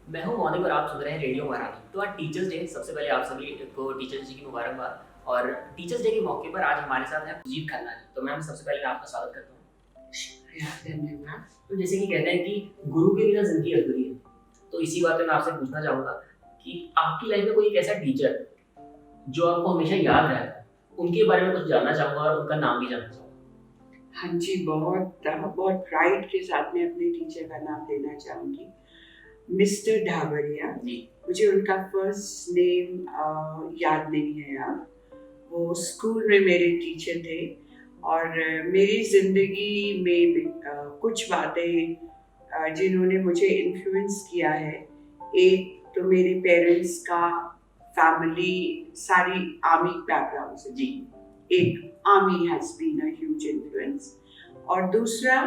मैं हूँ मौनिक और आप सुन रहे हैं रेडियो महारानी। तो आज टीचर्स डे, सबसे पहले आप सभी को टीचर्स डे की मुबारकबाद। और टीचर्स डे के मौके पर आज हमारे साथ है जीत खन्ना जी। तो मैम सबसे पहले मैं आपका स्वागत करता हूँ। शुक्रिया, धन्यवाद। तो जैसे कि कहते हैं कि गुरु के बिना जिंदगी अधूरी है, तो इसी बात पे मैं आपसे पूछना चाहूँगा कि आपकी लाइफ में कोई एक ऐसा टीचर जो आपको हमेशा याद रहता है, उनके बारे में कुछ जानना चाहूँगा और उनका नाम भी जानना चाहूँगा। हाँ जी, बहुत प्राइड के साथ मैं अपने टीचर का नाम लेना चाहूँगी, मिस्टर ढाबरिया। जी। मुझे उनका फर्स्ट नेम याद नहीं है अब। वो स्कूल में मेरे टीचर थे और मेरी ज़िंदगी में कुछ बातें जिन्होंने मुझे इन्फ्लुएंस किया है। एक तो मेरे पेरेंट्स का फैमिली सारी आर्मी बैकग्राउंड से, जी। एक army has been a huge influence. और दूसरा,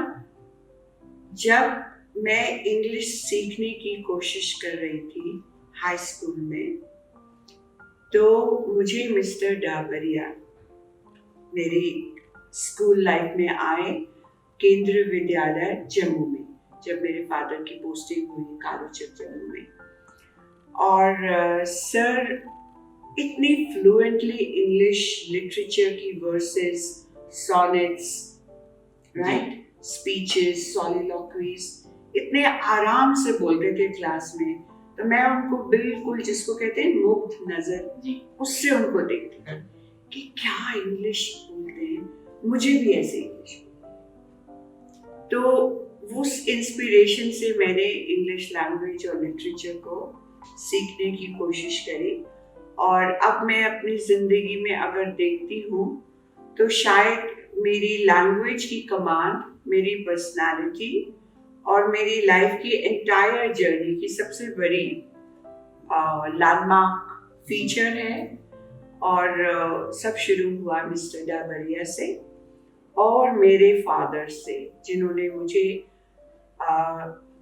जब मैं इंग्लिश सीखने की कोशिश कर रही थी हाई स्कूल में, तो मुझे मिस्टर डाबरिया मेरी स्कूल लाइफ में आए, केंद्रीय विद्यालय जम्मू में, जब मेरे फादर की पोस्टिंग हुई कालूचक जम्मू में। और सर इतनी फ्लुएंटली इंग्लिश लिटरेचर की वर्सेस, सॉनेट्स, राइट, स्पीचेस, सॉलिलॉक्वीज इतने आराम से बोलते थे क्लास में। तो मैं उनको बिल्कुल, जिसको कहते हैं मुग्ध नजर, उससे उनको देखती थी कि क्या इंग्लिश बोलते हैं, मुझे भी ऐसे इंग्लिश। तो उस इंस्पिरेशन से मैंने इंग्लिश लैंग्वेज और लिटरेचर को सीखने की कोशिश करी। और अब मैं अपनी ज़िंदगी में अगर देखती हूँ तो शायद मेरी लैंग्वेज की कमांड, मेरी पर्सनालिटी और मेरी लाइफ की एंटायर जर्नी की सबसे बड़ी लैंडमार्क फीचर है। और सब शुरू हुआ मिस्टर डाबरिया से और मेरे फादर से, जिन्होंने मुझे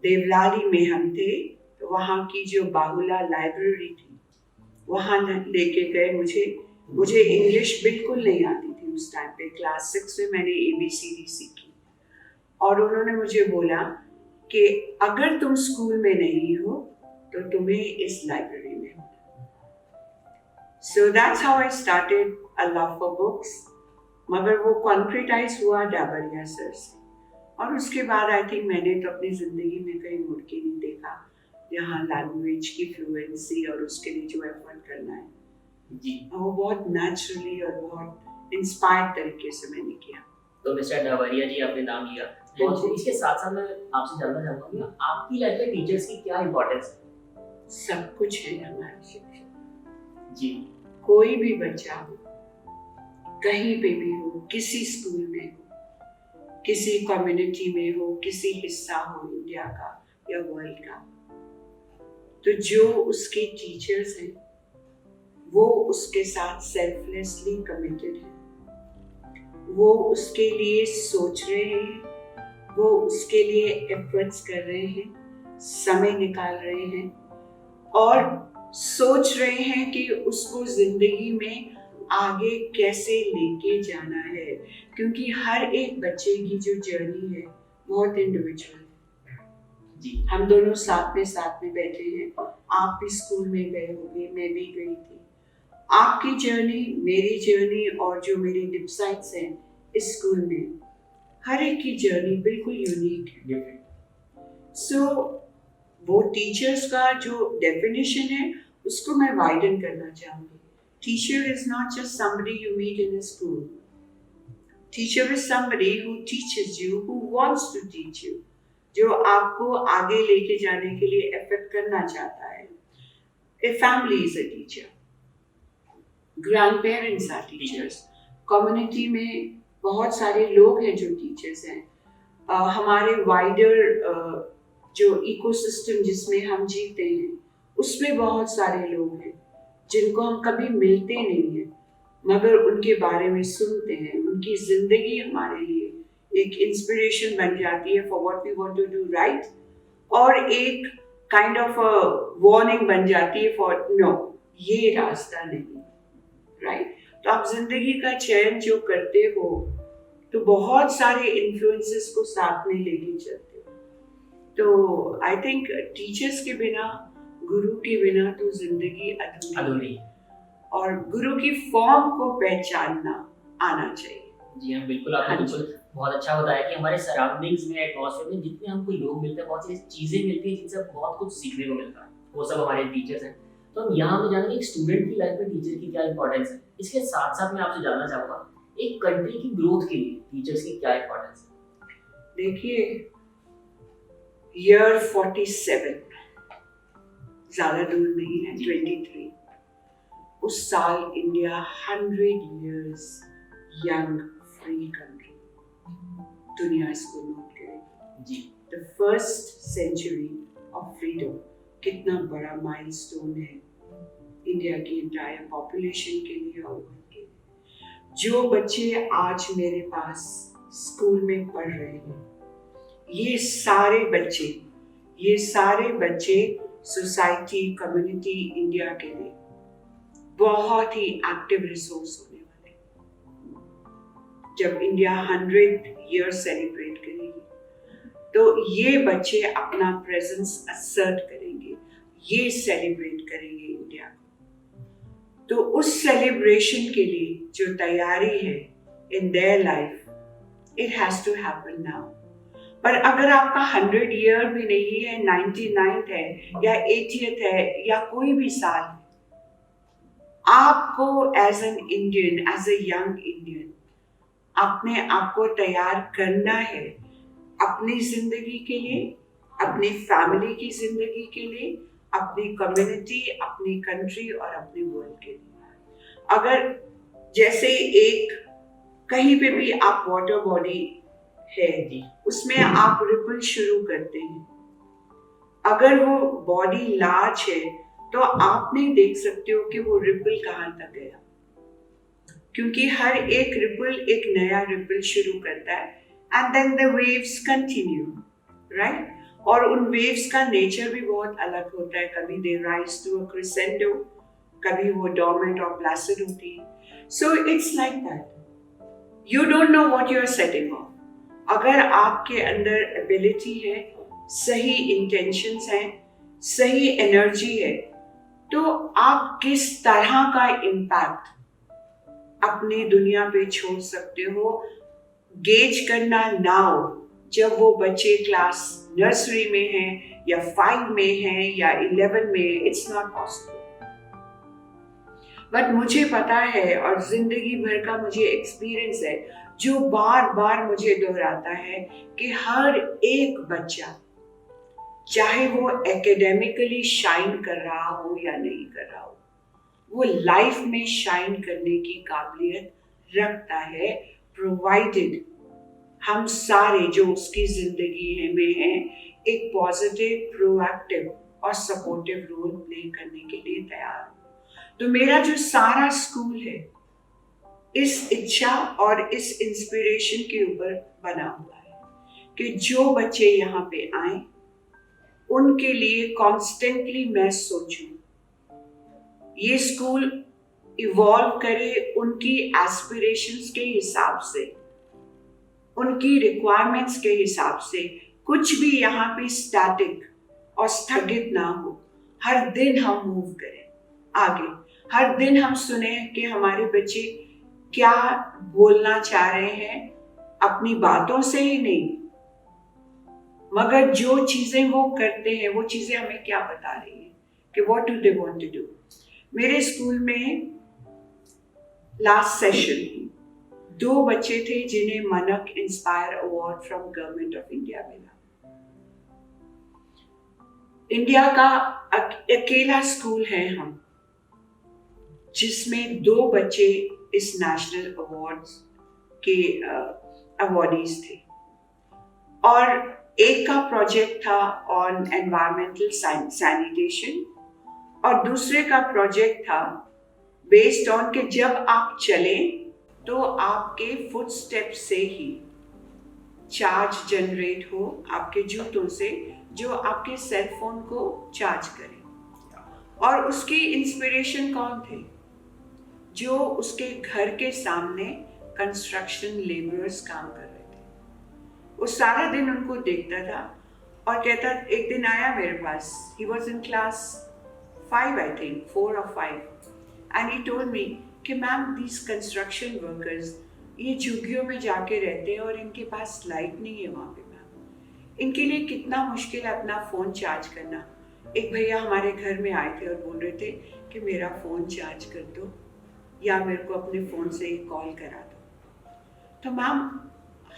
देवलाली में हम थे तो वहाँ की जो बाहुला लाइब्रेरी थी वहाँ लेके गए। मुझे इंग्लिश बिल्कुल नहीं आती थी उस टाइम पे। क्लास 6 में मैंने ABCD सीखी और उन्होंने मुझे बोला कि अगर तुम स्कूल में नहीं हो तो तुम्हें इस लाइब्रेरी में होना। So that's how I started a love for books. मगर वो कॉन्क्रीटाइज हुआ डाबरिया सर से। और उसके बाद आई थिंक मैंने तो अपनी ज़िंदगी में कहीं मुड़ के नहीं देखा यहाँ लैंग्वेज की फ्लुएंसी और उसके लिए जो एफर्ट करना है जी, वो बहुत नेचुरली और बहुत इंस्पायर्ड तरीके से मैंने किया। तो मिस्टर डाबरिया जी आपने नाम लिया, तो इसके साथ साथ मैं आपसे जानना चाहूँगा कि आपकी लाइफ में टीचर्स की क्या इम्पोर्टेंस है? सब कुछ है हमारे शिक्षक जी। कोई भी बच्चा हो, कहीं पे भी हो, किसी स्कूल में हो, किसी कम्युनिटी में हो, किसी हिस्सा हो इंडिया का या वर्ल्ड का, तो जो उसके टीचर्स हैं वो उसके साथ सेल्फलेसली कमिटेड हैं। वो उसके लिए सोच रहे हैं, वो उसके लिए एफर्ट्स कर रहे हैं, समय निकाल रहे हैं और सोच रहे हैं कि उसको जिंदगी में आगे कैसे लेके जाना है। क्योंकि हर एक बच्चे की जो जर्नी है बहुत इंडिविजुअल है। जी। हम दोनों साथ में बैठे हैं। आप भी स्कूल में गए होंगे, मैं भी गई थी। आपकी जर्नी, मेरी जर्नी और जो मेरी डिप्साइट्स हैं इस स्कूल में, हर एक की जर्नी बिल्कुल यूनिक है। सो वो टीचर्स का जो डेफिनेशन है उसको मैं वाइडन करना चाहूँगी। Teacher is not just somebody you meet in a school. Teacher is somebody who teaches you, who wants to teach you, जो आपको आगे लेके जाने के लिए एफर्ट करना चाहता है। A family is a teacher. Grandparents are teachers. Community में बहुत सारे लोग हैं जो टीचर्स हैं। हमारे वाइडर जो इकोसिस्टम जिसमें हम जीते हैं उसमें बहुत सारे लोग हैं जिनको हम कभी मिलते नहीं हैं मगर उनके बारे में सुनते हैं। उनकी जिंदगी हमारे लिए एक इंस्पिरेशन बन जाती है for what we want to do right, और एक काइंड ऑफ वार्निंग बन जाती है फॉर नो, ये रास्ता नहीं, राइट। तो आप जिंदगी का चयन जो करते हो तो बहुत सारे इन्फ्लुएंसेस को साथ में लेके चलते हो। तो आई थिंक टीचर्स के बिना, गुरु के बिना तो जिंदगी अधूरी है। अधूरी। और गुरु की फॉर्म को पहचानना आना चाहिए। जी हाँ, बिल्कुल आपने हाँ जी। बिल्कुल बहुत अच्छा बताया कि हमारे सराउंडिंग्स में, एटमॉस्फेयर में जितने हमको लोग मिलते हैं, बहुत सी चीज़ें मिलती हैं जिनसे बहुत कुछ सीखने को मिलता है, वो सब हमारे टीचर्स हैं। तो हम यहाँ पे जानेंगे एक स्टूडेंट की लाइफ में टीचर की क्या इंपॉर्टेंस है। इसके साथ साथ मैं आपसे जानना चाहूँगा एक कंट्री की ग्रोथ के लिए टीचर्स की क्या इंपॉर्टेंस है। देखिए, ईयर 47 ज्यादा दूर नहीं है, 23, उस साल India 100 years young free country दुनिया इसको नोट करेगी। जी। The first century of freedom कितना बड़ा माइलस्टोन है इंडिया की इंटायर पॉपुलेशन के लिए और वर्ल्ड के लिए। जो बच्चे आज मेरे पास स्कूल में पढ़ रहे हैं, ये सारे बच्चे सोसाइटी, कम्युनिटी, इंडिया के लिए बहुत ही एक्टिव रिसोर्स होने वाले हैं। जब इंडिया 100 years सेलिब्रेट करेगी तो ये बच्चे अपना प्रेजेंस असर्ट करेंगे, ये सेलिब्रेट करेंगे इंडिया को। तो उस सेलिब्रेशन के लिए जो तैयारी है in their life, it has to happen now. पर अगर आपका 100 year भी नहीं है, 99th है या 80th है या कोई भी साल है, आपको as an Indian, as a young Indian अपने आप को तैयार करना है अपनी जिंदगी के लिए, अपनी फैमिली की जिंदगी के लिए, अपनी कम्युनिटी, अपनी कंट्री और अपने वर्ल्ड के लिए। अगर जैसे एक कहीं पे भी आप वाटर बॉडी है, उसमें आप रिपल शुरू करते हैं, अगर वो बॉडी लार्ज है तो आप नहीं देख सकते हो कि वो रिपल कहाँ तक गया, क्योंकि हर एक रिपल एक नया रिपल शुरू करता है and then the waves continue, right. और उन वेव्स का नेचर भी बहुत अलग होता है, कभी they rise to a crescendo, कभी वो डोर्मेंट और प्लासिड होती है। So it's like that, you don't know what you are setting off. अगर आपके अंदर एबिलिटी है, सही इंटेंशंस हैं, सही एनर्जी है, तो आप किस तरह का इम्पैक्ट अपनी दुनिया पे छोड़ सकते हो, गेज करना नाउ, जब वो बच्चे क्लास नर्सरी में हैं या 5 में हैं या 11 में, इट्स नॉट पॉसिबल। बट मुझे पता है और जिंदगी भर का मुझे एक्सपीरियंस है जो बार बार मुझे दोहराता है कि हर एक बच्चा, चाहे वो एकेडमिकली शाइन कर रहा हो या नहीं कर रहा हो, वो लाइफ में शाइन करने की काबिलियत रखता है, प्रोवाइडेड हम सारे जो उसकी जिंदगी में हैं एक पॉजिटिव, प्रोएक्टिव और सपोर्टिव रोल प्ले करने के लिए तैयार हो। तो मेरा जो सारा स्कूल है इस इच्छा और इस इंस्पिरेशन के ऊपर बना हुआ है कि जो बच्चे यहाँ पे आए उनके लिए कॉन्स्टेंटली मैं सोचूं, ये स्कूल इवॉल्व करे उनकी एस्पिरेशंस के हिसाब से, उनकी रिक्वायरमेंट्स के हिसाब से, कुछ भी यहाँ पे स्टैटिक और स्थगित ना हो। हर दिन हम मूव करें आगे, हर दिन हम सुने कि हमारे बच्चे क्या बोलना चाह रहे हैं, अपनी बातों से ही नहीं मगर जो चीजें वो करते हैं वो चीजें हमें क्या बता रही हैं कि what do they want to do. मेरे स्कूल में लास्ट सेशन 2 बच्चे थे जिन्हें Manak inspire award from government of India मिला। इंडिया का अकेला स्कूल है हम जिसमें 2 बच्चे इस नेशनल अवार्ड्स के अवार्डीज थे, और एक का प्रोजेक्ट था ऑन एनवायरमेंटल सैनिटेशन और दूसरे का प्रोजेक्ट था बेस्ड ऑन कि जब आप चलें तो आपके फुटस्टेप से ही चार्ज जनरेट हो आपके जूतों से, जो आपके सेल फोन को चार्ज करे। और उसकी इंस्पिरेशन कौन थे? जो उसके घर के सामने कंस्ट्रक्शन लेबरर्स काम कर रहे थे। वो सारा दिन उनको देखता था और कहता, एक दिन आया मेरे पास, he was in class 5 I think, 4 और 5, एंड ही टोल्ड मी कि मैम दीज कंस्ट्रक्शन वर्कर्स ये झुग्गियों में जाके रहते हैं और इनके पास लाइट नहीं है वहाँ पे मैम, इनके लिए कितना मुश्किल है अपना फ़ोन चार्ज करना। एक भैया हमारे घर में आए थे और बोल रहे थे कि मेरा फ़ोन चार्ज कर दो या मेरे को अपने फ़ोन से ही कॉल करा दो। तो ma'am,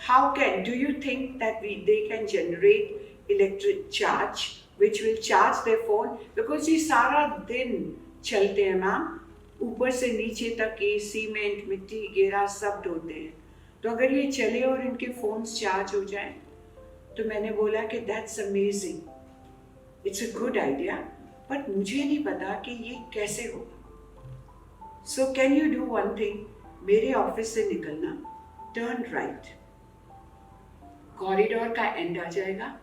how can, do you think that they can generate electric charge which will charge their phone? Because ये सारा दिन चलते हैं मैम, ऊपर से नीचे तक ये सीमेंट, मिट्टी, गेरा सब ढोते हैं। तो अगर ये चले और इनके फ़ोन्स चार्ज हो जाएं, तो मैंने बोला कि that's amazing, it's a good idea, but मुझे नहीं पता कि ये कैसे होगा। So can you do one thing, मेरे ऑफिस से निकलना, टर्न राइट, कॉरिडोर का एंड आ जाएगा,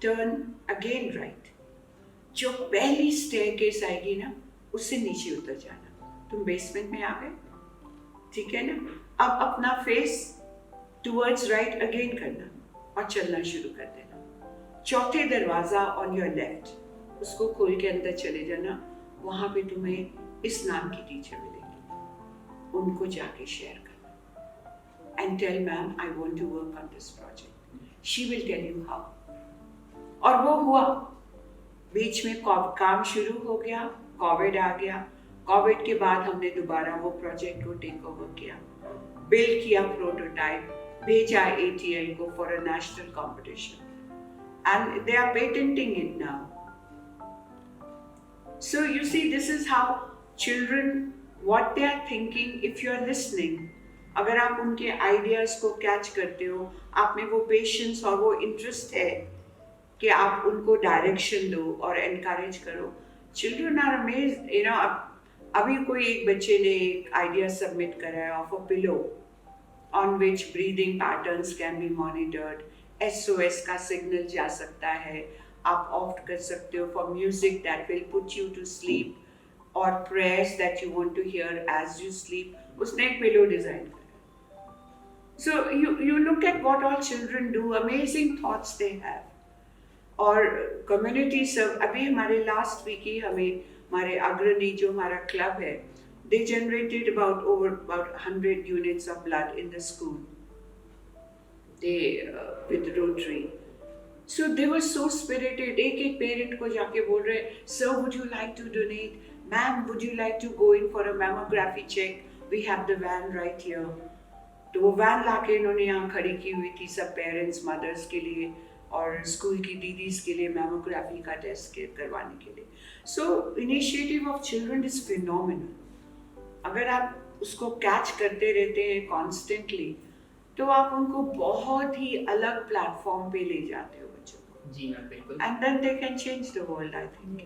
टर्न अगेन राइट, जो पहली स्टेयरकेस आएगी ना उससे नीचे उतर जाना, तुम बेसमेंट में आ गए, ठीक है ना। अब अपना फेस टुवर्ड्स राइट अगेन करना और चलना शुरू कर देना। चौथे दरवाजा ऑन योर लेफ्ट, उसको खोल के अंदर चले जाना, वहां पे तुम्हें इस नाम की टीचर मिलेगी, उनको जाके शेयर करना and tell ma'am I want to work on this project, she will tell you how. और वो हुआ, बीच में काम शुरू हो गया, कोविड आ गया, कोविड के बाद हमने दोबारा वो प्रोजेक्ट को टेक ओवर किया, बिल्ड किया प्रोटोटाइप, भेजा ATL को for a national competition and they are patenting it now. So you see, this is how children, what they are thinking, if you are listening, अगर आप उनके ideas को catch करते हो, आप में वो पेशेंस और वो इंटरेस्ट है कि आप उनको डायरेक्शन दो और एनकरेज करो, children are amazed. You know, अभी कोई एक बच्चे ने एक आइडिया सबमिट करा है of a pillow on which breathing patterns can be monitored, SOS का सिग्नल जा सकता है, आप ऑप्ट कर सकते हो for music that will put you to sleep और prayers that you want to hear as you sleep. उसने एक पिलो डिजाइन करा। So you look at what all children do, amazing thoughts they have. और community सब, अभी हमारे last week ही हमारे अग्रणी जो हमारा क्लब है, they generated about 100 units of blood in the school, they with Rotary. So they were so spirited. एक पेरेंट को जाके बोल रहे, sir would you like to donate, ma'am would you like to go in for a mammography check, we have the van right here. तो वो van लाके इन्होंने यहाँ खड़ी की हुई थी सब पेरेंट्स, मदर्स के लिए और स्कूल की दीदीज के लिए मैमोग्राफी का टेस्ट करवाने के लिए। So initiative of children is phenomenal. अगर आप उसको कैच करते रहते हैं कॉन्स्टेंटली, तो आप उनको बहुत ही अलग प्लेटफॉर्म पे ले जाते हो बच्चों को। जी मैम, बिल्कुल। And then they can change the world, I think.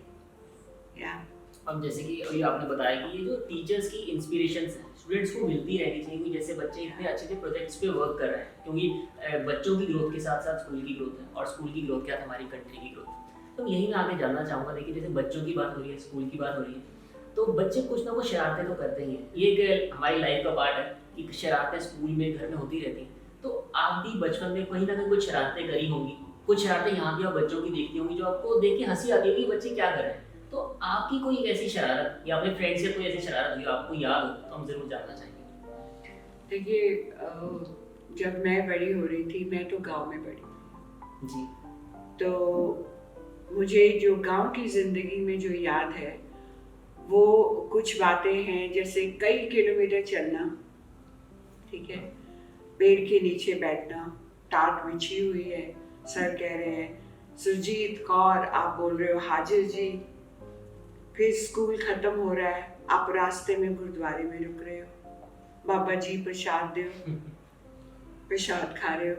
या अब जैसे कि अभी आपने बताया कि ये जो टीचर्स की इंस्पिरेशंस हैं, स्टूडेंट्स को मिलती रहनी चाहिए कि जैसे बच्चे इतने अच्छे अच्छे प्रोजेक्ट्स पे वर्क कर रहे हैं, क्योंकि बच्चों की ग्रोथ के साथ साथ स्कूल की ग्रोथ है, और स्कूल की ग्रोथ क्या है, हमारी कंट्री की ग्रोथ है। तो यही मैं आगे जानना चाहूँगा। देखिए, जैसे बच्चों की बात हो रही है, स्कूल की बात हो रही है, तो बच्चे कुछ ना कुछ शरारतें तो करते ही हैं। ये एक हमारी लाइफ का पार्ट है कि शरारतें स्कूल में, घर में होती रहती हैं। तो आप भी बचपन में कहीं ना कहीं कुछ शरारतें करी होंगी, कुछ शरारतें यहाँ भी आप बच्चों की देखती होंगी जो आपको देख के हंसी आती है कि बच्चे क्या कर रहे हैं। तो आपकी कोई ऐसी शरारत या अपने फ्रेंड से कोई ऐसी शरारत हुई आपको याद हो, तो हम जरूर जानना चाहेंगे। देखिए, जब मैं बड़ी हो रही थी, मैं तो गांव में बड़ी हुई जी। तो मुझे जो गांव की ज़िंदगी में जो याद है, वो कुछ बातें हैं, जैसे कई किलोमीटर चलना, ठीक है, पेड़ के नीचे बैठना, टाट बिछी हुई है, सर कह रहे हैं सुरजीत कौर, आप बोल रहे हो हाजिर जी, फिर स्कूल खत्म हो रहा है, आप रास्ते में गुरुद्वारे में रुक रहे हो, बाबा जी प्रसाद दो, प्रसाद खा रहे हो,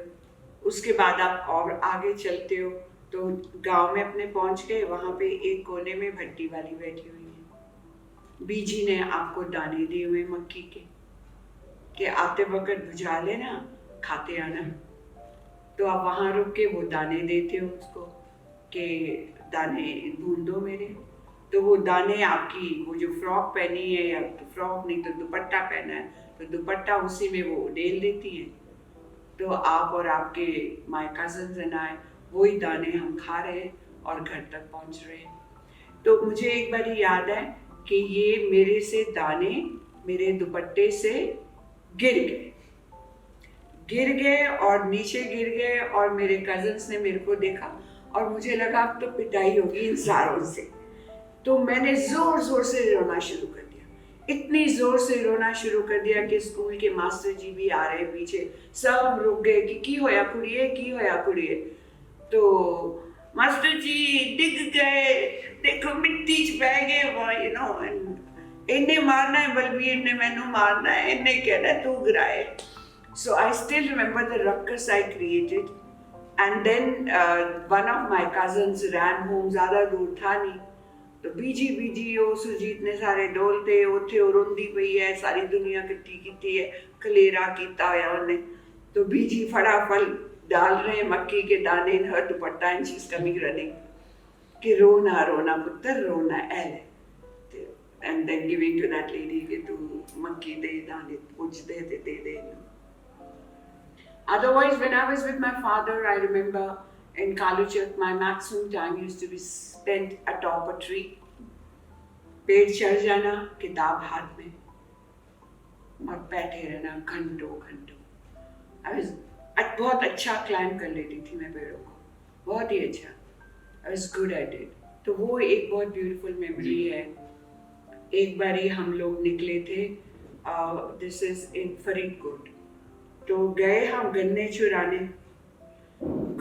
उसके बाद आप और आगे चलते हो तो गांव में अपने पहुंच गए, वहां पे एक कोने में भट्टी वाली बैठी हुई है, बीजी ने आपको दाने दिए हुए मक्की के आते वक्त भुजा लेना, खाते आना। तो आप वहां रुक के वो दाने देते हो उसको कि दाने भून दो मेरे। तो वो दाने आपकी वो जो फ्रॉक पहनी है, या फ्रॉक नहीं तो दुपट्टा पहना है, तो दुपट्टा उसी में वो डेल देती है। तो आप और आपके माय कजन्स एंड आई वही दाने हम खा रहे हैं और घर तक पहुंच रहे हैं। तो मुझे एक बार याद है कि ये मेरे से दाने मेरे दुपट्टे से गिर गए और नीचे गिर गए, और मेरे कजन्स ने मेरे को देखा और मुझे लगा अब तो पिटाई होगी इन सारों से। तो मैंने जोर जोर से रोना शुरू कर दिया, इतनी जोर से रोना शुरू कर दिया कि स्कूल के मास्टर जी भी आ रहे पीछे, सब रुक गए कि की होया कुड़िए। तो मास्टर जी डिग गए, देखो मिट्टी च पै गए, यू नो, इन्हें मारना है, बलबीर ने मैनू मारना है, इन्हें कहना तू गिराए। So I still remember the ruckus I created, and then one of my cousins ran home, ज़्यादा दूर था नहीं, तो बीजी ओ सुरजीत ने सारे डोलते उथे और रोंदी पई है, सारी दुनिया इकट्ठी की है, खलेरा किया होया उन्हें। तो बीजी फटाफट डाल रहे मक्की के दाने in her dupatta, and she is coming running कि रोना रोना पुत्र रोना है, and then giving to that lady कि तू मक्की दे दाने कुछ दे। Otherwise, when I was with my father, I remember in Kaluchak, my maximum time used to be spent atop a tree. पेड़ चढ़ जाना, किताब हाथ में, और बैठे रहना घंटों। बहुत अच्छा क्लाइम कर लेती थी मैं पेड़ों को, बहुत ही अच्छा। I was good at it. तो वो एक बहुत ब्यूटीफुल मेमोरी है। एक बारी हम लोग निकले थे, दिस इज इन फरीदकोट, तो गए हम गन्ने चुराने।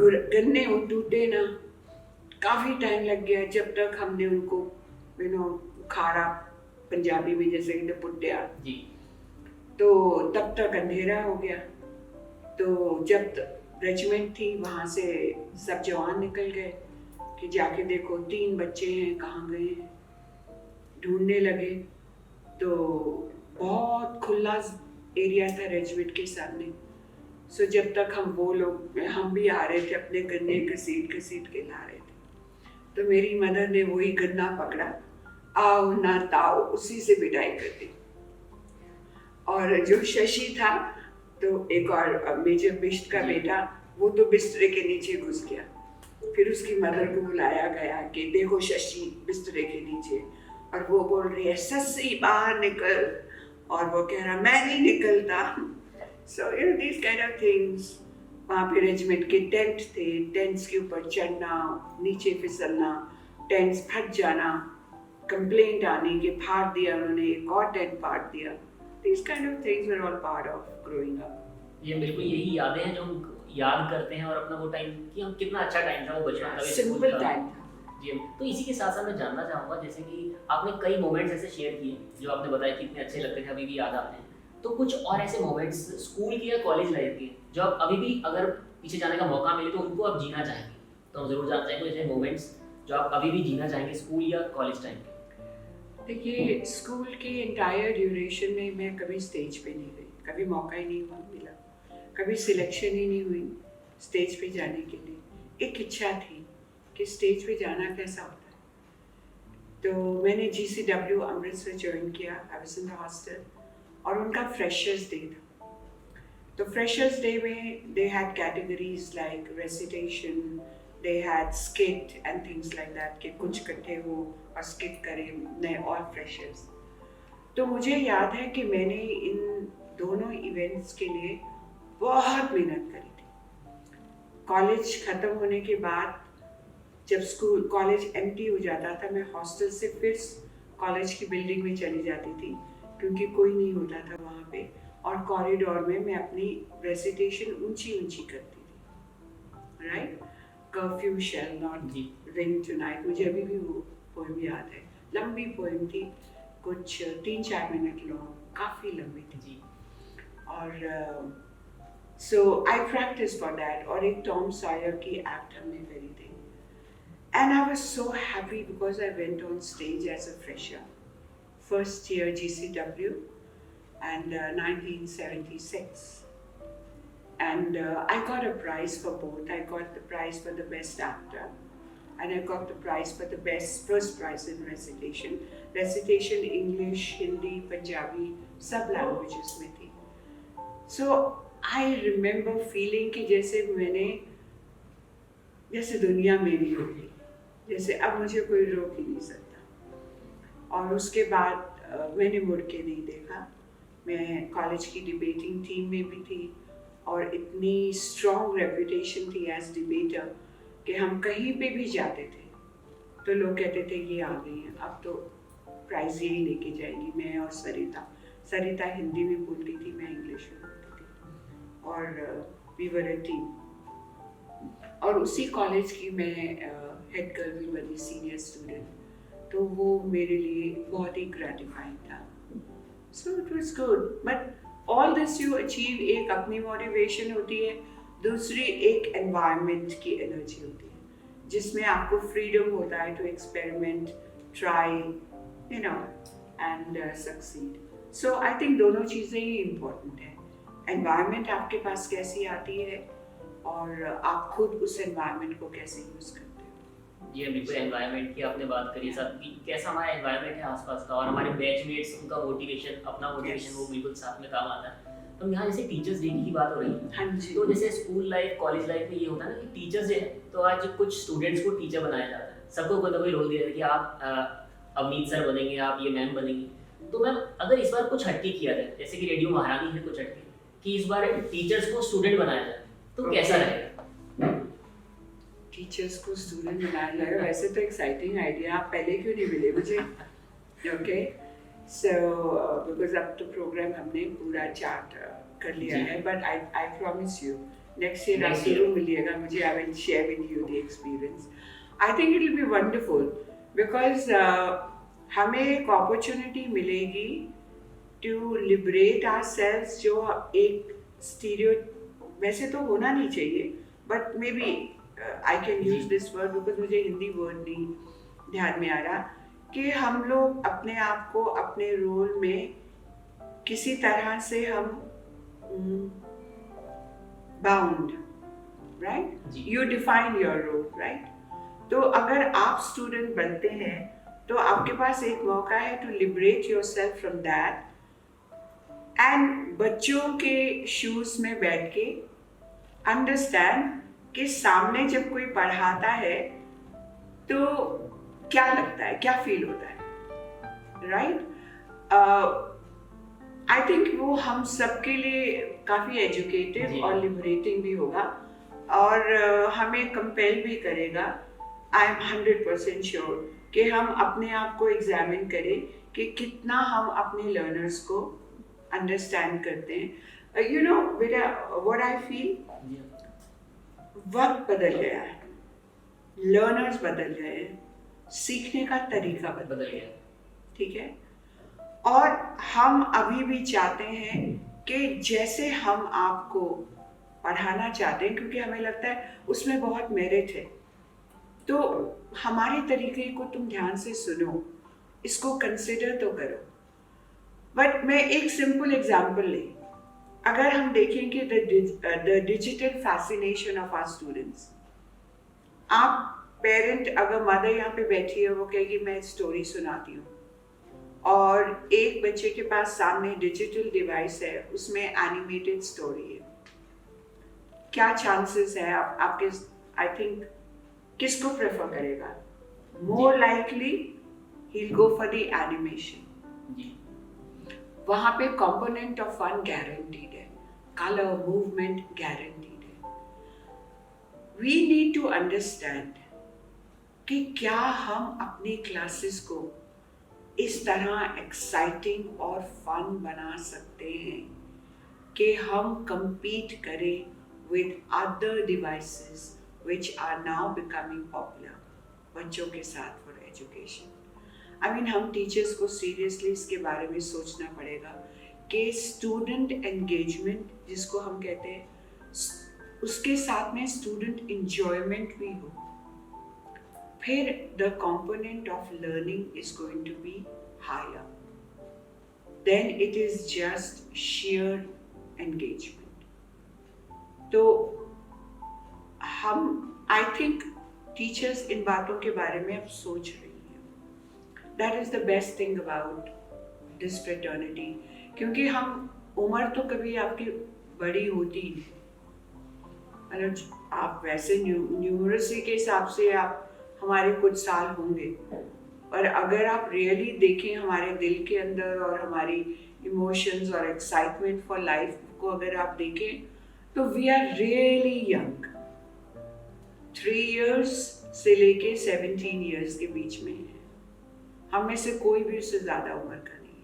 गन्ने टूटे ना, काफ़ी टाइम लग गया जब तक हमने उनको उखाड़ा, पंजाबी में जैसे कहते पुट्टिया जी। तो तब तक अंधेरा हो गया। तो जब रेजिमेंट थी वहाँ से सब जवान निकल गए कि जाके देखो 3 बच्चे हैं, कहाँ गए हैं, ढूंढने लगे। तो बहुत खुला एरिया था रेजिमेंट के सामने। सो जब तक हम भी आ रहे थे, अपने गन्ने घसीट के ला रहे थे, तो मेरी मदर ने वही गन्ना पकड़ा, आओ ना ताओ, उसी से पिटाई कर दी। और जो शशि था, तो एक और मेजर बिश्त का बेटा, वो तो बिस्तरे के नीचे घुस गया। फिर उसकी मदर को बुलाया गया कि देखो शशि बिस्तरे के नीचे, और वो बोल रही है सस्सी बाहर निकल, और वो कह रहा मैं नहीं निकलता। So you know these kind of things। वहाँ पे रेजिमेंट के टेंट थे, टेंट्स के ऊपर चढ़ना, नीचे फिसलना, टेंट्स फट जाना, कंप्लेंट आने के फाड़ दिया उन्होंने, एक और टेंट फाड़ दिया। These kind of things were all part of growing up। ये बिल्कुल यही यादें हैं जो हम याद करते हैं, और अपना वो टाइम कि हम कितना अच्छा टाइम था वो बचपन का, सिंपल टाइम था जी। तो इसी के साथ साथ मैं जानना चाहूँगा, जैसे कि आपने कई मोमेंट्स ऐसे शेयर किए जो आपने बताया कि इतने अच्छे लगते थे, अभी भी याद आते हैं, तो कुछ और ऐसे मोमेंट्स स्कूल की या कॉलेज लाइफ के जो आप अभी भी अगर पीछे जाने का मौका मिले तो उनको आप जीना चाहेंगे? तो हम जरूर जानना चाहेंगे ऐसे मोमेंट्स जो आप अभी भी जीना चाहेंगे स्कूल या कॉलेज टाइम के। देखिए, स्कूल के एंटायर ड्यूरेशन में मैं कभी स्टेज पे नहीं गई, कभी मौका ही नहीं मिला, कभी सिलेक्शन ही नहीं हुई स्टेज पे जाने के लिए। एक इच्छा थी कि स्टेज पे जाना कैसा होता है, तो मैंने GCW अमृतसर ज्वाइन किया, I was in the hostel, और उनका फ्रेशर्स डे था। तो फ्रेशर्स डे में they had categories like recitation, they had skit and things like that, कि कुछ इकट्ठे हो और स्किट करें नए और फ्रेशर्स। तो मुझे याद है कि मैंने इन दोनों इवेंट्स के लिए बहुत मेहनत करी थी। कॉलेज ख़त्म होने के बाद जब कॉलेज एम्प्टी हो जाता था, मैं हॉस्टल से फिर कॉलेज की बिल्डिंग में चली जाती थी, क्योंकि कोई नहीं होता था वहाँ पे, और कॉरिडोर में मैं अपनी रेसिटेशन ऊंची करती थी, right. Curfew shall not ring tonight, मुझे अभी भी वो पोएम याद है। लंबी पोएम थी, कुछ 3-4 मिनट लॉन्ग, काफ़ी लंबी थी। और so I practise for that, और एक टॉम सॉयर की एक्ट हमने करी थी, and I was so happy because I went on stage as a fresher, first year GCW, and 1976, and I got a prize for both. I got the prize for the best actor, and I got the prize for the first prize in recitation English, Hindi, Punjabi, सब languages में थी। So I remember feeling कि जैसे मैंने जैसे दुनिया मेरी होगी, जैसे अब मुझे कोई रोक ही नहीं सकता। और उसके बाद मैंने मुड़ के नहीं देखा। मैं कॉलेज की डिबेटिंग टीम में भी थी और इतनी स्ट्रॉन्ग रेपुटेशन थी एज डिबेटर कि हम कहीं पे भी जाते थे तो लोग कहते थे ये आ गई हैं, अब तो प्राइज़ यही लेके जाएगी। मैं और सरिता हिंदी में बोलती थी, मैं इंग्लिश में बोलती थी, और वी वर अ टीम। और उसी कॉलेज की मैं हेड गर्ल भी बनी, सीनियर स्टूडेंट, तो वो मेरे लिए बहुत ही ग्रेटिफाइंग था। So it was good, but all this you achieve, एक अपनी मोटिवेशन होती है, दूसरी एक एनवायरनमेंट की एनर्जी होती है जिसमें आपको फ्रीडम होता है to experiment, try, you know, and succeed. So I think दोनों चीज़ें ही इम्पोर्टेंट हैं। एनवायरनमेंट आपके पास कैसी आती है और आप खुद उस एनवायरनमेंट को कैसे यूज़ करते हो। जी बिल्कुल, एनवायरनमेंट की आपने बात करी साथ कि कैसा हमारा एनवायरनमेंट है आसपास का, और हमारे बैचमेट्स, उनका मोटिवेशन, अपना मोटिवेशन, वो बिल्कुल साथ में काम आता है। तो यहाँ जैसे टीचर्स डे की बात हो रही है, हाँ जी। तो जैसे स्कूल लाइफ, कॉलेज लाइफ में ये होता है ना कि टीचर्स डे है तो आज कुछ स्टूडेंट्स को टीचर बनाया जाता है, सबको कोई ना कोई रोल दिया जाता है कि आप अवनीत सर बनेंगे, आप ये मैम बनेंगी। तो मैम अगर इस बार कुछ हटके किया जाए, जैसे कि रेडियो महारानी है कुछ हटके, कि इस बार टीचर्स को स्टूडेंट बनाया जाए, तो कैसा रहेगा? टीचर्स को स्टूडेंट बनाया जाएगा, वैसे तो एक्साइटिंग आइडिया, आप पहले क्यों नहीं मिले मुझे। ओके, सो बिकॉज अब तो प्रोग्राम हमने पूरा चार्ट कर लिया है, but I promise you next year आप जरूर मिलिएगा मुझे। I will share with you the experience. I think it will be wonderful because हमें एक अपॉर्चुनिटी मिलेगी टू लिबरेट आवरसेल्व्स, जो एक स्टीरियो वैसे तो होना नहीं चाहिए, but may be I can use this word because मुझे हिंदी वर्ड नहीं ध्यान में आ रहा, कि हम लोग अपने आप को अपने रोल में किसी तरह से हम bound, right, you define your role, right. तो अगर आप स्टूडेंट बनते हैं तो आपके पास एक मौका है to liberate your self from that, and बच्चों के शूज में बैठ के अंडरस्टैंड कि सामने जब कोई पढ़ाता है तो क्या लगता है, क्या फील होता है, राइट। आई थिंक वो हम सबके लिए काफ़ी एजुकेटिव और लिबरेटिंग भी होगा, और हमें कंपेल भी करेगा। आई एम 100% श्योर कि हम अपने आप को एग्जामिन करें कि कितना हम अपने लर्नर्स को अंडरस्टैंड करते हैं। You know what I feel, वक्त बदल गया है, लर्नर्स बदल गए हैं, सीखने का तरीका बदल गया, ठीक है। और हम अभी भी चाहते हैं कि जैसे हम आपको पढ़ाना चाहते हैं, क्योंकि हमें लगता है उसमें बहुत मेरिट है, तो हमारे तरीके को तुम ध्यान से सुनो, इसको कंसिडर तो करो। बट मैं एक सिंपल एग्जांपल ले, अगर हम देखें कि the digital fascination of our students, आप पेरेंट, अगर मदर यहाँ पे बैठी है, वो कहेगी मैं स्टोरी सुनाती हूँ, और एक बच्चे के पास सामने डिजिटल डिवाइस है, उसमें एनिमेटेड स्टोरी है, क्या चांसेस है आपके, आई थिंक किसको प्रेफर करेगा? More likely he will go for the animation. वहाँ पे कंपोनेंट ऑफ फन गारंटीड है, कलर, मूवमेंट गारंटीड है। वी नीड टू अंडरस्टैंड कि क्या हम अपनी क्लासेस को इस तरह एक्साइटिंग और फन बना सकते हैं कि हम compete करें with other devices which are now becoming popular बच्चों के साथ for education। I mean, हम टीचर्स को सीरियसली इसके बारे में सोचना पड़ेगा कि स्टूडेंट एंगेजमेंट जिसको हम कहते हैं, उसके साथ में स्टूडेंट इंजॉयमेंट भी हो, फिर the component of learning is going to be higher, then it is just sheer engagement। तो हम, I think teachers इन बातों के बारे में अब सोच रही हैं। That is the best thing about this fraternity, क्योंकि हम, उम्र तो कभी आपकी बड़ी होती नहीं, मतलब आप वैसे न्यूमरेसी के हिसाब से आप हमारे कुछ साल होंगे, और अगर आप रियली देखें हमारे दिल के अंदर और हमारी इमोशंस और एक्साइटमेंट फॉर लाइफ को अगर आप देखें तो we are really young. 3 years से लेके 17 years के बीच में है, हम में से कोई भी उससे ज्यादा उम्र का नहीं है।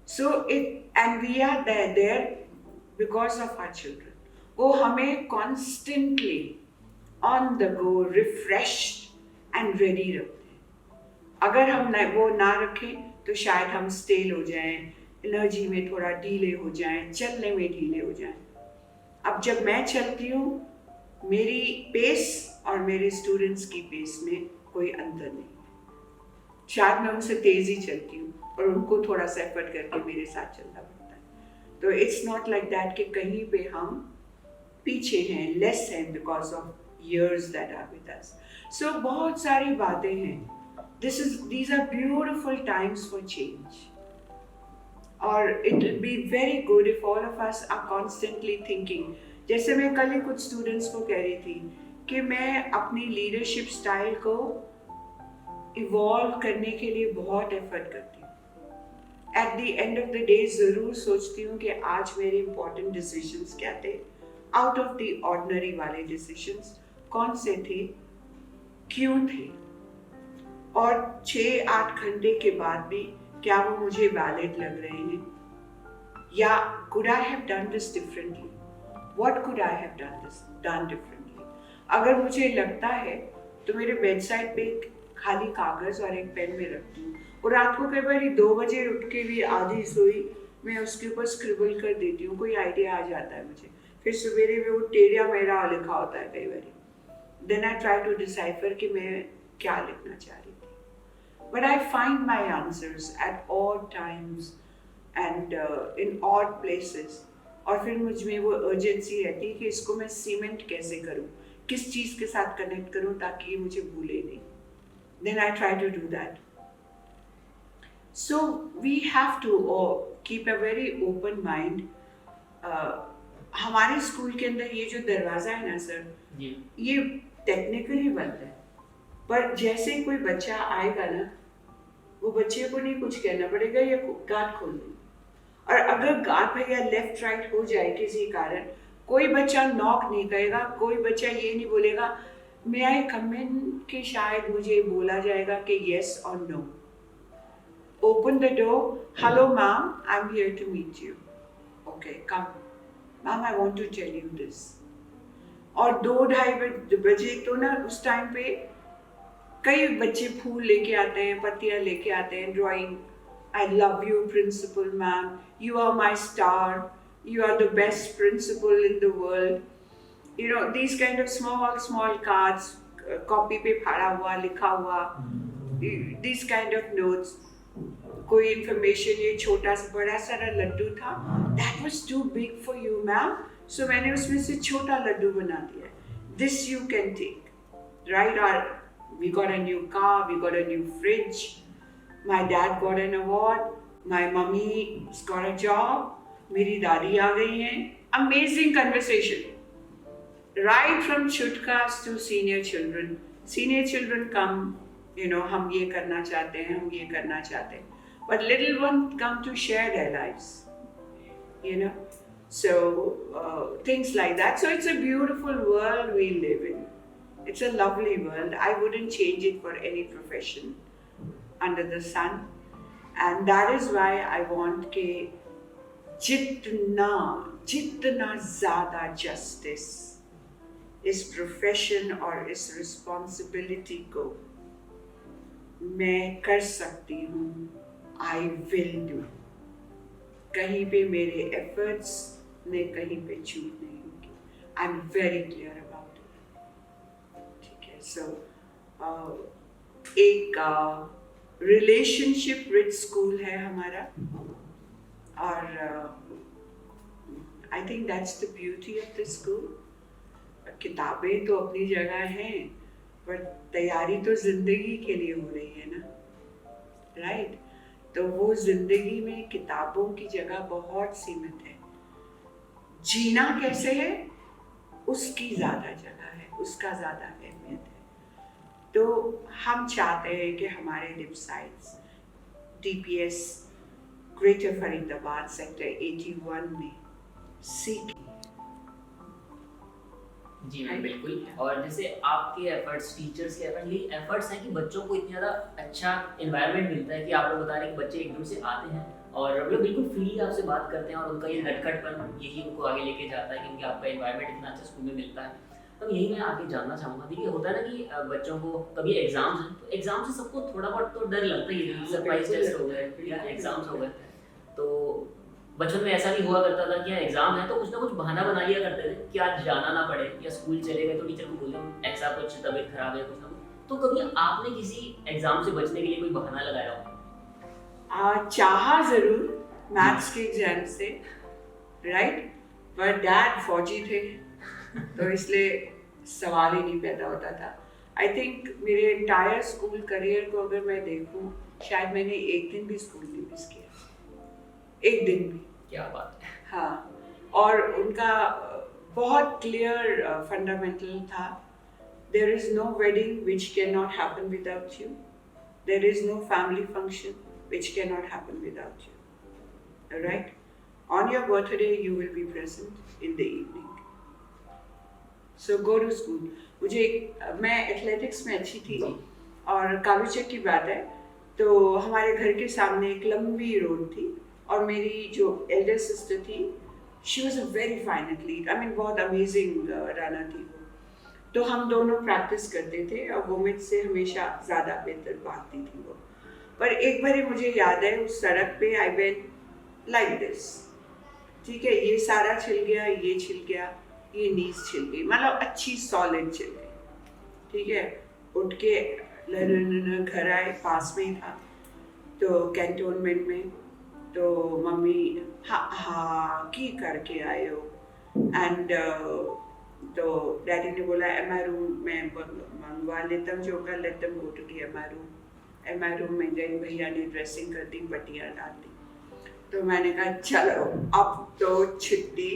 So it and we are there because of our children. वो हमें constantly on the go refreshed and ready रखते हैं। अगर हम वो ना रखें तो शायद हम स्टेल हो जाएं, एनर्जी में थोड़ा ढीले हो जाएं, चलने में ढीले हो जाएं। अब जब मैं चलती हूँ, मेरी पेस और मेरे स्टूडेंट्स की पेस में कोई अंतर नहीं है। शायद मैं उनसे तेज ही चलती हूँ और उनको थोड़ा सा एफर्ट करके मेरे साथ चलना पड़ता है। तो इट्स नॉट लाइक दैट कि कहीं पे हम पीछे हैं, लेस हैं because of years that are with us. So बहुत सारी बातें हैं। These are beautiful times for change. और it will be very good if all of us are constantly thinking. जैसे मैं कल ही कुछ स्टूडेंट्स को कह रही थी कि मैं अपनी लीडरशिप स्टाइल को इवॉल्व करने के लिए बहुत एफर्ट करती हूँ। At the end of the day ज़रूर सोचती हूँ कि आज मेरे इंपॉर्टेंट डिसीजंस क्या थे, आउट ऑफ द ऑर्डिनरी वाले डिसीजंस कौन से थे, क्यों थे, और 6-8 घंटे के बाद भी क्या वो मुझे वैलिड लग रहे हैं, या could I have done this differently? What could I have done differently? अगर मुझे लगता है तो मेरे बेडसाइड पे एक खाली कागज और एक पेन में रखती हूँ, और रात को कई बार 2 बजे उठ के भी आधी सोई मैं उसके ऊपर स्क्रिबल कर देती हूँ, कोई आइडिया आ जाता है मुझे। फिर सवेरे में वो टेढ़ा मेढ़ा लिखा होता है कई बार। Then I try to decipher कि मैं क्या लिखना चाह रही थी। But I find my answers at odd times and in odd places. और फिर मुझ में वो अर्जेंसी रहती है कि इसको मैं सीमेंट कैसे करूँ, किस चीज़ के साथ कनेक्ट करूँ ताकि ये मुझे भूले नहीं। Then I try to do that. So we have to keep a very open mind. हमारे स्कूल के अंदर ये जो दरवाज़ा है ना सर, ये टेक्निकली बंद है, पर जैसे कोई बच्चा आएगा ना, वो बच्चे को नहीं कुछ कहना पड़ेगा, ये गार्ड खोल दो। और अगर गार्ड भैया लेफ्ट राइट हो जाए किसी कारण, कोई बच्चा नॉक नहीं करेगा, कोई बच्चा ये नहीं बोलेगा मे आई कम इन, कि शायद मुझे बोला जाएगा कि येस और no. Open the door, hello ma'am, I am here to meet you, okay come ma'am, I want to tell you this. और 2-2:30 बजे तो ना उस टाइम पे कई बच्चे फूल लेके आते हैं, पत्तियां लेके आते हैं, drawing, I love you principal ma'am, you are my star, you are the best principal in the world, you know these kind of small cards, copy पे फाड़ा हुआ लिखा हुआ, दीज काइंड ऑफ नोट्स। कोई इंफॉर्मेशन, ये छोटा सा बड़ा सारा लड्डू था, that was too big for you ma'am, so मैंने उसमें से छोटा लड्डू बना दिया, this you can take, right? और we got a new car, we got a new fridge, my dad got an award, my mummy got a job, मेरी दादी आ गई हैं। Amazing conversation, right from chutkas to senior children. Senior children come, you know, हम ये करना चाहते हैं, हम ये करना चाहते हैं, but little ones come to share their lives, you know, so things like that. So it's a beautiful world we live in. It's a lovely world. I wouldn't change it for any profession under the sun, and that is why I want के जितना ज़्यादा justice इस profession और इस responsibility को मैं कर सकती हूँ, आई विल डू। कहीं पे मेरे एफर्ट्स में कहीं पे चूक नहीं होगी, I am very clear about it. ठीक है, सो एक रिलेशनशिप रिच स्कूल है हमारा, और I think that's the beauty of the school. किताबें तो अपनी जगह हैं, पर तैयारी तो जिंदगी के लिए हो रही है ना, राइट? तो वो जिंदगी में किताबों की जगह बहुत सीमित है। जीना कैसे है उसकी ज़्यादा जगह है, उसका ज़्यादा अहमियत है। तो हम चाहते हैं कि हमारे lip science DPS greater Faridabad sector 81 में सीखें। जी मैम बिल्कुल। और जैसे आपके एफर्ट्स, टीचर्स के एफर्ट्स, यही एफर्ट्स हैं कि बच्चों को इतना ज़्यादा अच्छा एनवायरनमेंट मिलता है कि आप लोग बता रहे हैं कि बच्चे एकदम से आते हैं और वो लोग बिल्कुल फ्रीली आपसे बात करते हैं और उनका ये नटखटपन यही उनको आगे लेके जाता है क्योंकि आपका एनवायरनमेंट इतना अच्छा स्कूल में मिलता है। तो यही मैं आगे जानना चाहूँगा। देखिए होता है ना कि बच्चों को कभी एग्जाम्स हैं, तो एग्जाम से सबको थोड़ा बहुत तो डर लगता ही है, सरप्राइज टेस्ट हो गए या एग्जाम्स हो गए। तो बचपन में ऐसा भी हुआ करता था कि एग्जाम है तो कुछ ना कुछ बहाना बना लिया करते थे कि आज जाना ना पड़े, या स्कूल चले गए तो टीचर को बोले ऐसा कुछ तबीयत खराब है कुछ ना कुछ। तो कभी आपने किसी एग्जाम से बचने के लिए कोई बहाना लगाया हो? चाहा जरूर मैथ्स के एग्जाम से, राइट, पर डैड फौजी थे तो इसलिए सवाल ही नहीं पैदा होता था। आई थिंक मेरे एंटायर स्कूल करियर को अगर मैं देखूं, शायद मैंने एक दिन भी स्कूल नहीं मिस किया, एक दिन भी। क्या बात है। हाँ, और उनका बहुत क्लियर फंडामेंटल था, there is no wedding which can not happen without you, there is no family function which can not happen without you, right? On your birthday you will be present in the evening, so go to school. मैं athletics में अच्छी थी और कालूचक की बात है तो हमारे घर के सामने एक लंबी रोड थी और मेरी जो एल्डर सिस्टर थी, she was a very fine athlete, I mean बहुत अमेजिंग रनर थी वो। तो हम दोनों प्रैक्टिस करते थे और वो मुझसे हमेशा ज़्यादा बेहतर भागती थी वो। पर एक बार मुझे याद है उस सड़क पे आई वेंट लाइक दिस, ठीक है, ये सारा छिल गया, ये छिल गया, ये नीज छिल गई, मतलब अच्छी सॉलिड छिल गई, ठीक है। उठ के घर आए, पास में ही था तो कैंटोनमेंट में, तो मम्मी हाँ की करके आए हो, एंड तो डैडी ने बोला एमआई रूम में मंगवा लेता हूँ, जो कर लेता हूँ, go to the MI room में गई, भैया ने ड्रेसिंग कर दी, पट्टियाँ डाल दी। तो मैंने कहा चलो अब तो छुट्टी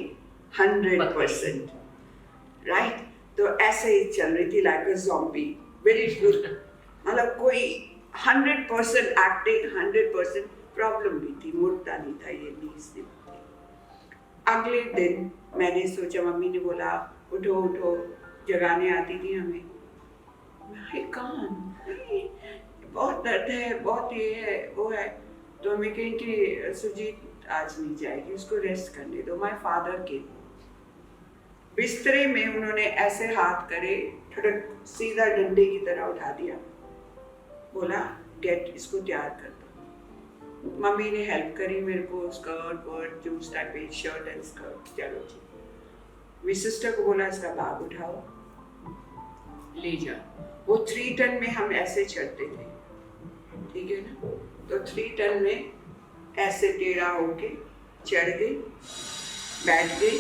100%, राइट। तो ऐसे ही चल रही थी लाइक अ ज़ॉम्बी, बिल्कुल, मतलब कोई 100% एक्टिंग, 100% प्रॉब्लम भी थी, मुड़ता नहीं था ये नीज ने। अगले दिन मैंने सोचा, मम्मी ने बोला उठो उठो, जगाने आती थी हमें, मैं कहाँ, बहुत दर्द है, बहुत ये है वो है। तो हमें कहीं कि सुजीत आज नहीं जाएगी, उसको रेस्ट करने दो। माय फादर के बिस्तरे में उन्होंने ऐसे हाथ करे, ठुडक सीधा डंडे की तरह उठा दिया, बोला गेट, इसको तैयार कर दो। मम्मी ने हेल्प करी मेरे को, स्कर्ट वर्ट जो उस टाइप पे, शर्ट एंड स्कर्ट, चलो जी। मेरी सिस्टर को बोला इसका बैग उठाओ ले जाओ। वो 3 टन में हम ऐसे चढ़ते थे, ठीक है ना, तो 3 टन में ऐसे टेढ़ा होके चढ़ गई, बैठ गई,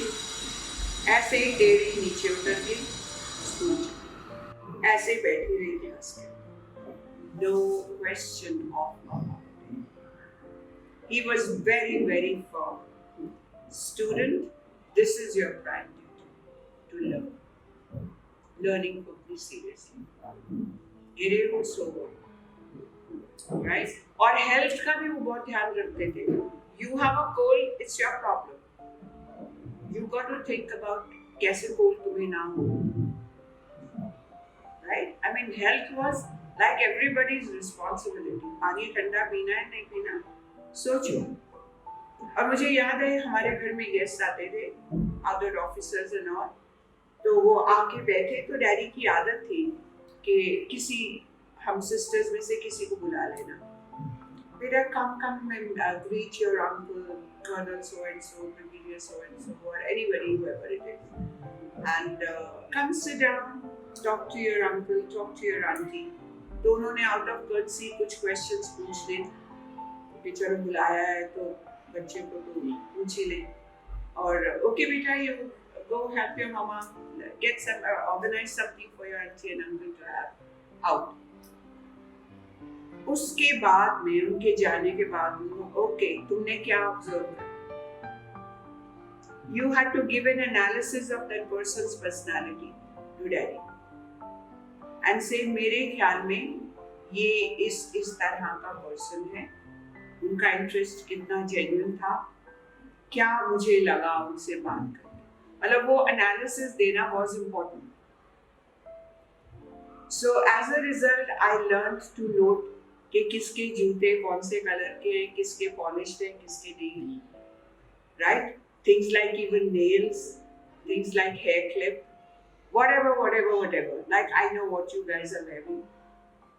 ऐसे ही टेढ़ी नीचे उतर गई, स्कूल ऐसे बैठी रही क्लास में, no question of normality. He was very firm. Student, this is your prime duty to learn. Learning को भी seriously. गिरे हो सो हो, right? और हेल्थ का भी वो बहुत ध्यान रखते थे। You have a cold, it's your problem. You got to think about कैसे cold तुम्हें ना हो, right? I mean, health was like everybody's responsibility. पानी ठंडा पीना है नहीं पीना सोचो। और मुझे याद है हमारे घर में गेस्ट आते थे, अदर ऑफिसर्स एंड ऑल, तो वो आके बैठे तो डैडी की आदत थी कि किसी हम सिस्टर्स में से किसी को बुला लेना, बेटा come and greet your uncle, Colonel so and so, Brigadier so and so, or anybody whoever it is, and come sit down, talk to your uncle, talk to your auntie. तो उन्होंने out of courtesy कुछ questions पूछ ले कि चलो बुलाया है तो बच्चे को तो पूछ ही ले, और ओके बेटा you go help your mama, get some organize something for your auntie and uncle to have out. उसके बाद में उनके जाने के बाद ओके तुमने क्या observe you had to give an analysis of that person's personality to daddy and say मेरे ख्याल में ये इस तरह का पर्सन है, उनका इंटरेस्ट कितना जेन्युइन था, क्या मुझे लगा उनसे बात करके, मतलब वो एनालिसिस देना was important. So as a result I learned to note कि किसके जूते कौन से कलर के हैं, किसके पॉलिश्ड हैं, किसके नहीं, right? Things like even nails, things like hair clip, whatever. Like I know what you guys are wearing,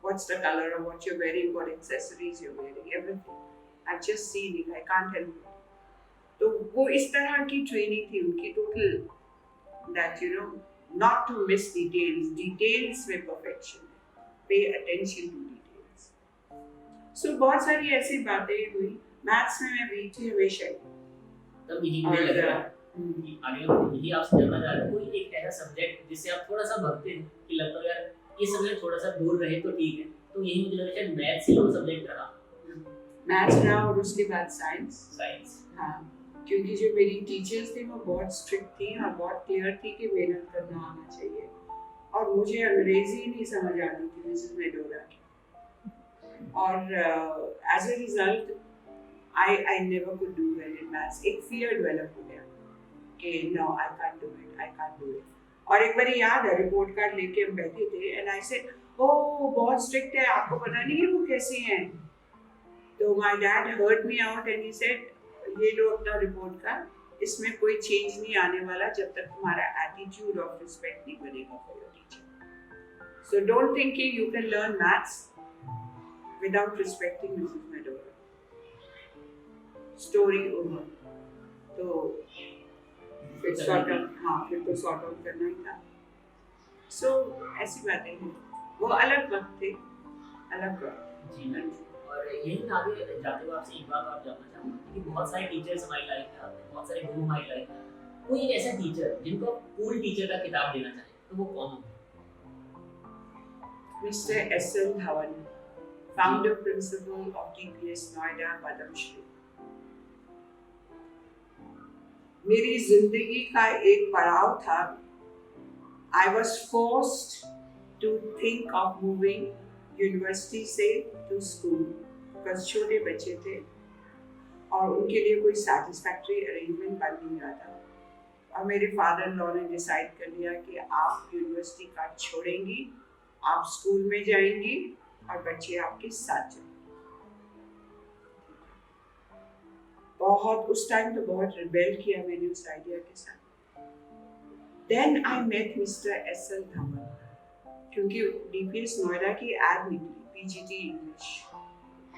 what's the color of what you're wearing, what accessories you're wearing, everything. I've just seen it, I can't help it. तो वो इस तरह की training थी उनकी total, that you know, not to miss details में perfection, pay attention to details. So बहुत सारी ऐसी बातें हुई, मैथ्स में मैं वीक थी हमेशा ही। तब यही मुझे लग रहा है कि आगे हम यही आपसे जानना चाह रहे हैं, कोई एक ऐसा सब्जेक्ट जिससे आप थोड़ा सा भगते हैं कि लगता है यार ये सब्जेक्ट थोड़ा सा दूर रहे तो ठीक है, तो यही मुझे लग रहा है मैथ्स ही वो सब्जेक्ट रहा। मैथ्स रहा और उसके बाद साइंस। हाँ, क्योंकि जो मेरी टीचर्स थी वो बहुत स्ट्रिक्ट थी और बहुत क्लियर थी कि मेहनत करना आना चाहिए, और मुझे अंग्रेजी नहीं समझ आती थी मिसेस मेडोरा की, और as a result I never could do well in maths. एक fear develop हो गया कि no, I can't do it. और एक बार याद है रिपोर्ट कार्ड लेके हम बैठे थे and I said, oh बहुत strict है, आपको पता नहीं है वो कैसे हैं? तो my dad heard me out and he said, ये लो अपना रिपोर्ट कार्ड, इसमें कोई चेंज नहीं आने वाला जब तक तुम्हारा attitude of respect नहीं बनेगा for your teacher. So don't think you can learn maths without respecting Mrs. Medora. Story over. तो फिर सॉर्ट आउट करना ही था। सो ऐसी बातें हैं, वो अलग वक्त थे, अलग वक्त। जी मैम, और यही मैं आगे जाते हुए आपसे एक बात आप जानना चाहूँगा कि बहुत सारे टीचर्स हमारी लाइफ में आते हैं, बहुत सारे गुरु हमारी लाइफ में आते हैं, कोई एक ऐसा टीचर जिनको आप कूल टीचर का खिताब देना चाहें तो वो कौन होंगे? Mr S.L. Dhawan, founder principal of DPS Noida Padmashri. मेरी जिंदगी का एक पड़ाव था। I was forced to think of moving university से to school, बस छोटे बच्चे थे और उनके लिए कोई satisfactory arrangement बन नहीं रहा था, और मेरे फादर इन लॉ ने डिसाइड कर लिया कि आप यूनिवर्सिटी का छोड़ेंगी, आप स्कूल में जाएंगी और बच्चे आपके साथ जाएंगे। बहुत उस टाइम तो बहुत रिबेल किया मैंने उस आइडिया के साथ। Then I met Mr. S.L. Dhawan, क्योंकि DPS नोएडा की एड निकली PGT इंग्लिश,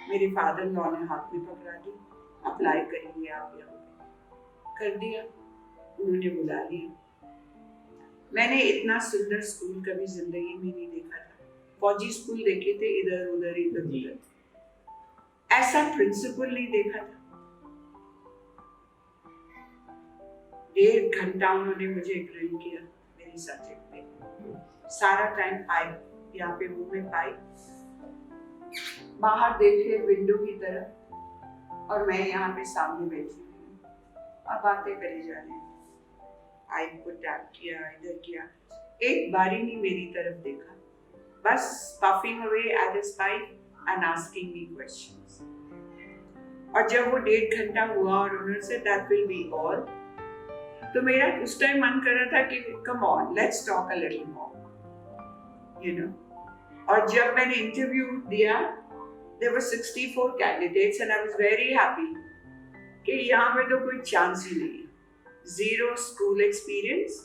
मेरे फादर लॉ ने हाथ में पकड़ा दी, अप्लाई करेंगे आप यहाँ पे, कर दिया, उन्होंने बुला लिया। मैंने इतना सुंदर स्कूल कभी जिंदगी में नहीं देखा था, फौजी स्कूल देखे थे इधर उधर, ऐसा प्रिंसिपल नहीं देखा था। 1.5 घंटा उन्होंने मुझे ग्रिल किया मेरे सब्जेक्ट पे, सारा टाइम पाइप, यहाँ पे मुंह में पाइप, बाहर देखे विंडो की तरफ, और मैं यहाँ पे सामने बैठी हूँ और बातें करी जा रही हूँ। पाइप को टैप किया, इधर किया, एक बारी नहीं मेरी तरफ देखा, बस puffing away at his pipe and asking me questions। और जब वो 1.5 घंटा हुआ और उन्होंने से that will be all, तो मेरा उस टाइम मन कर रहा था कि come on, let's talk a little more, you know। और जब मैंने इंटरव्यू दिया, there were 64 candidates and I was very happy कि यहाँ पे तो कोई चांस ही नहीं है, 0 स्कूल एक्सपीरियंस,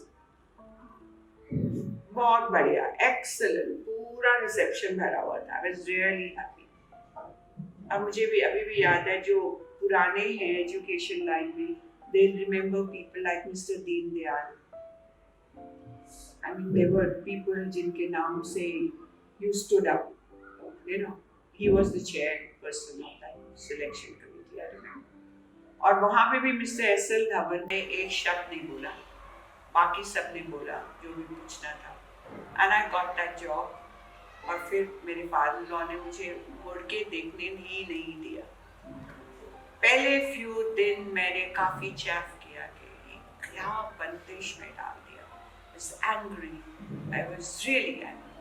बहुत बढ़िया, एक्सेलेंट, पूरा रिसेप्शन भरा हुआ था। I was really happy। अब मुझे भी अभी भी याद है, जो पुराने हैं एजुकेशन लाइन में, they'll remember people like Mr. Deen Dayal। I mean, there were people जिनके नाम से you stood up, you know, he was the chairperson of that selection committee, I remember। और वहाँ पे भी Mr. S.L. धवन ने एक शब्द नहीं बोला, बाकी सब ने बोला जो भी पूछना था, and I got that job। और फिर मेरे फादर लॉ ने मुझे मुड़ के देखने ही नहीं दिया। पहले फ्यू दिन मैंने काफी चैफ किया कि क्या बंदिश में डाल दिया. I was angry. I was really angry.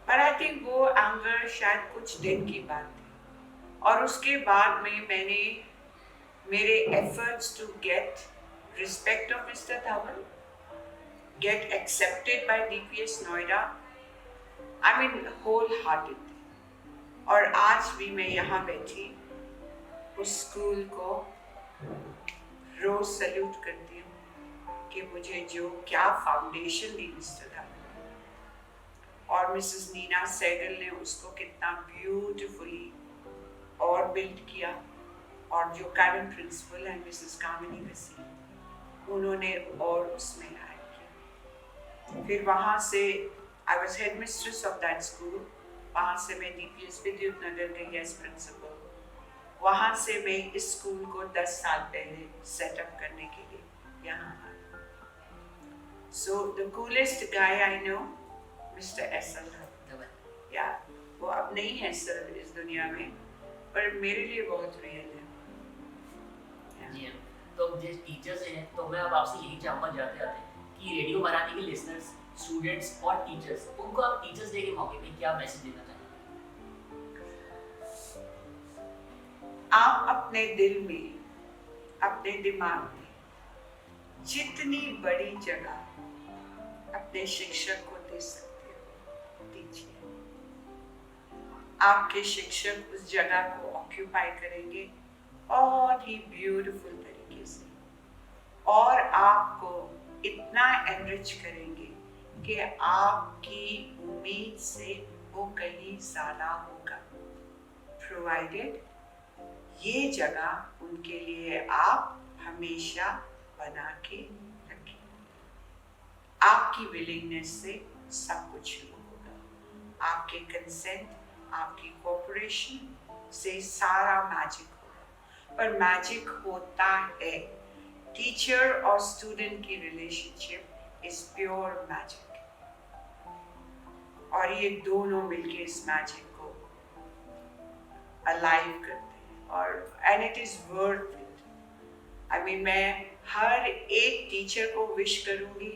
पर आई थिंक वो एंगर शायद कुछ दिन की बात थी. और उसके बाद में मैंने मेरे efforts to get respect of Mr. Dhawan, get accepted by DPS Noida, I mean wholehearted. और आज भी मैं यहाँ बैठी उस स्कूल को रोज सल्यूट करती हूँ कि मुझे जो क्या फाउंडेशन दी मिस्टर धावन और मिसेस नीना सहगल ने उसको कितना ब्यूटीफुली और बिल्ड किया. और जो करंट प्रिंसिपल है मिसेस कामिनी वसीम, उन्होंने और उसमें ऐड किया. फिर वहाँ से I was head mistress of that school. वहाँ से मैं DPS विद्युत नगर गई एज प्रिंसिपल. वहाँ से मैं इस स्कूल को 10 साल पहले सेटअप करने के लिए यहाँ आई. So the coolest guy I know mister SL Dhawan. या वो अब नहीं है सर इस दुनिया में, पर मेरे लिए बहुत रियल है. जी हाँ. तो जिस टीचर्स हैं, तो मैं अब आपसे यही चाहूँगा जाते जाते कि रेडियो मराठी के लिसनर्स, स्टूडेंट्स और टीचर्स, उनको आप टीचर्स डे के मौके पे क्या मैसेज देना चाहेंगे? आप अपने दिल में, अपने दिमाग में जितनी बड़ी जगह अपने शिक्षक को दे सकते हो दीजिए. आपके शिक्षक उस जगह को ऑक्यूपाई करेंगे बहुत ही ब्यूटीफुल तरीके से और आपको इतना एनरिच करेंगे कि आपकी उम्मीद से वो कहीं ज़्यादा होगा, प्रोवाइडेड ये जगह उनके लिए आप हमेशा बना के रखें. आपकी विलिंगनेस से सब कुछ शुरू होगा. आपके कंसेंट, आपकी कोऑपरेशन से सारा मैजिक होगा. पर मैजिक होता है, टीचर और स्टूडेंट की रिलेशनशिप इज प्योर मैजिक. और ये दोनों मिलके इस मैजिक को अलाइव करते हैं. और and it is worth it. I mean मैं हर एक टीचर को विश करूंगी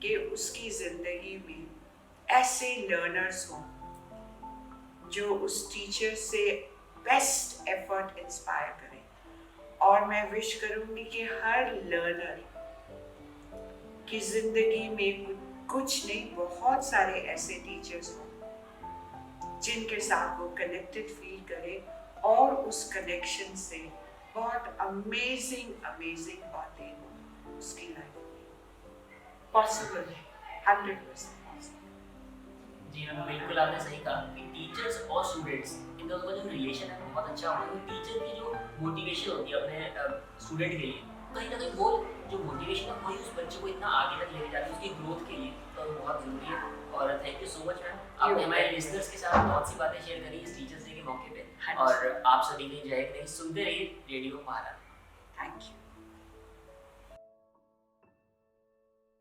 कि उसकी जिंदगी में ऐसे लर्नर्स हों जो उस टीचर से बेस्ट एफर्ट इंस्पायर करें. और मैं विश करूंगी कि हर लर्नर की जिंदगी में कुछ नहीं, बहुत सारे ऐसे टीचर्स हों जिनके साथ वो कनेक्टेड फील करे और उस कनेक्शन से बहुत अमेजिंग अमेजिंग बातें हों उसकी लाइफ में. पॉसिबल है, 100% पॉसिबल. जी हाँ, बिल्कुल आपने सही कहा कि टीचर्स और स्टूडेंट्स, इन दोनों का जो रिलेशन है बहुत अच्छा होना है. टीचर की जो मोटिवेशन होती है अपने स्टूडेंट के लिए, कहीं ना कहीं वो जो मोटिवेशन है वही उस बच्चे को इतना आगे तक लेके जाती है उसकी ग्रोथ के लिए. तो बहुत ज़रूरी है. और thank you so much ma'am, आपने हमारे लिसनर्स के साथ बहुत सी बातें शेयर करी इस टीचर्स डे के मौके पे. और आप सभी ने जो है सुनते रहिए रेडियो महारानी. Thank you.